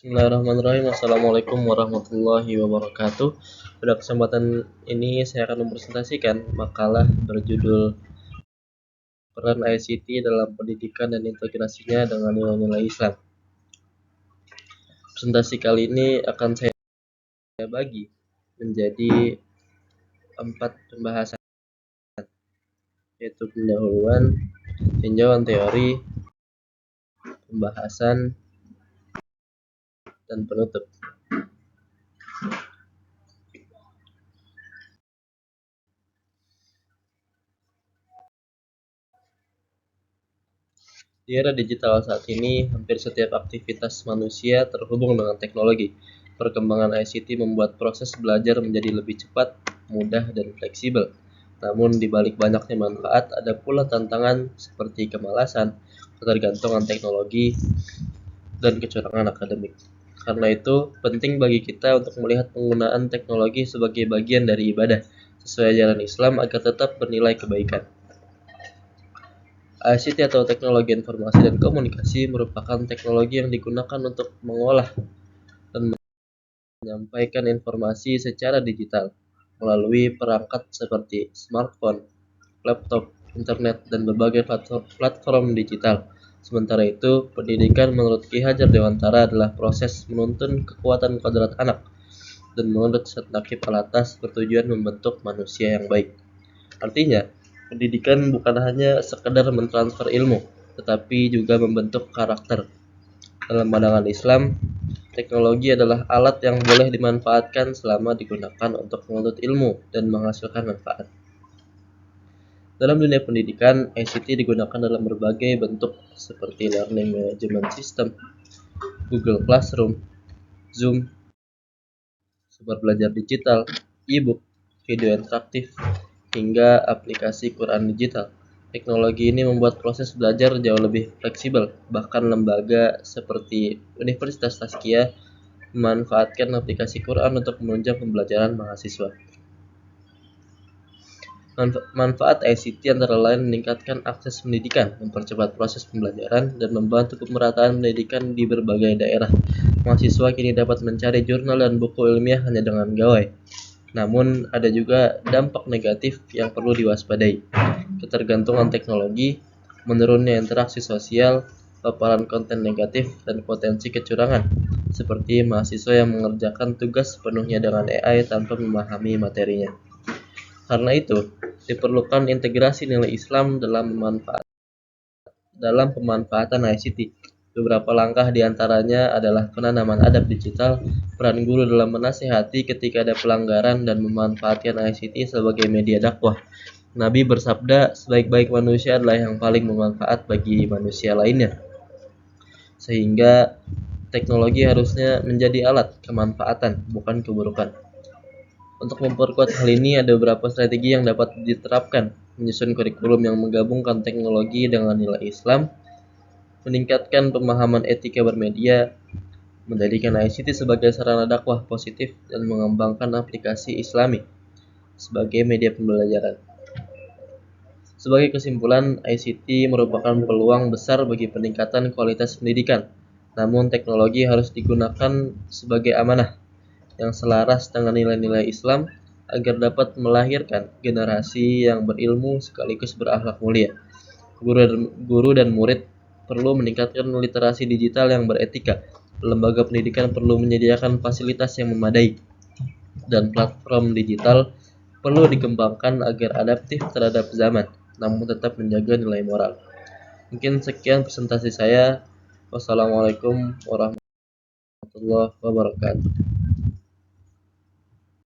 Bismillahirrahmanirrahim. Assalamualaikum warahmatullahi wabarakatuh. Pada kesempatan ini saya akan mempresentasikan makalah berjudul Peran ICT dalam Pendidikan dan Integrasinya dengan Nilai-Nilai Islam. Presentasi kali ini akan saya bagi menjadi 4 pembahasan, yaitu pendahuluan, tinjauan teori, pembahasan, dan penutup. Di era digital saat ini, hampir setiap aktivitas manusia terhubung dengan teknologi. Perkembangan ICT membuat proses belajar menjadi lebih cepat, mudah, dan fleksibel. Namun, di balik banyaknya manfaat, ada pula tantangan seperti kemalasan, ketergantungan teknologi, dan kecurangan akademik. Karena itu, penting bagi kita untuk melihat penggunaan teknologi sebagai bagian dari ibadah, sesuai ajaran Islam agar tetap bernilai kebaikan. ICT atau teknologi informasi dan komunikasi merupakan teknologi yang digunakan untuk mengolah dan menyampaikan informasi secara digital melalui perangkat seperti smartphone, laptop, internet, dan berbagai platform digital. Sementara itu, pendidikan menurut Ki Hajar Dewantara adalah proses menuntun kekuatan kodrat anak dan menurut Syed Alatas bertujuan membentuk manusia yang baik. Artinya, pendidikan bukan hanya sekedar mentransfer ilmu, tetapi juga membentuk karakter. Dalam pandangan Islam, teknologi adalah alat yang boleh dimanfaatkan selama digunakan untuk menuntut ilmu dan menghasilkan manfaat. Dalam dunia pendidikan, ICT digunakan dalam berbagai bentuk seperti Learning Management System, Google Classroom, Zoom, sumber belajar digital, e-book, video interaktif, hingga aplikasi Quran digital. Teknologi ini membuat proses belajar jauh lebih fleksibel. Bahkan lembaga seperti Universitas Tazkiyah memanfaatkan aplikasi Quran untuk menunjang pembelajaran mahasiswa. Manfaat ICT antara lain meningkatkan akses pendidikan, mempercepat proses pembelajaran, dan membantu pemerataan pendidikan di berbagai daerah. Mahasiswa kini dapat mencari jurnal dan buku ilmiah hanya dengan gawai. Namun, ada juga dampak negatif yang perlu diwaspadai. Ketergantungan teknologi, menurunnya interaksi sosial, paparan konten negatif, dan potensi kecurangan, seperti mahasiswa yang mengerjakan tugas sepenuhnya dengan AI tanpa memahami materinya. Karena itu, diperlukan integrasi nilai Islam dalam pemanfaatan ICT. Beberapa langkah diantaranya adalah penanaman adab digital, peran guru dalam menasihati ketika ada pelanggaran, dan memanfaatkan ICT sebagai media dakwah. Nabi bersabda, sebaik-baik manusia adalah yang paling bermanfaat bagi manusia lainnya. Sehingga teknologi harusnya menjadi alat kemanfaatan, bukan keburukan. Untuk memperkuat hal ini, ada beberapa strategi yang dapat diterapkan. Menyusun kurikulum yang menggabungkan teknologi dengan nilai Islam, meningkatkan pemahaman etika bermedia, menjadikan ICT sebagai sarana dakwah positif, dan mengembangkan aplikasi Islami sebagai media pembelajaran. Sebagai kesimpulan, ICT merupakan peluang besar bagi peningkatan kualitas pendidikan. Namun, teknologi harus digunakan sebagai amanah yang selaras dengan nilai-nilai Islam agar dapat melahirkan generasi yang berilmu sekaligus berakhlak mulia. Guru dan murid perlu meningkatkan literasi digital yang beretika. Lembaga pendidikan perlu menyediakan fasilitas yang memadai, dan platform digital perlu dikembangkan agar adaptif terhadap zaman, namun tetap menjaga nilai moral. Mungkin sekian presentasi saya. Wassalamualaikum warahmatullahi wabarakatuh.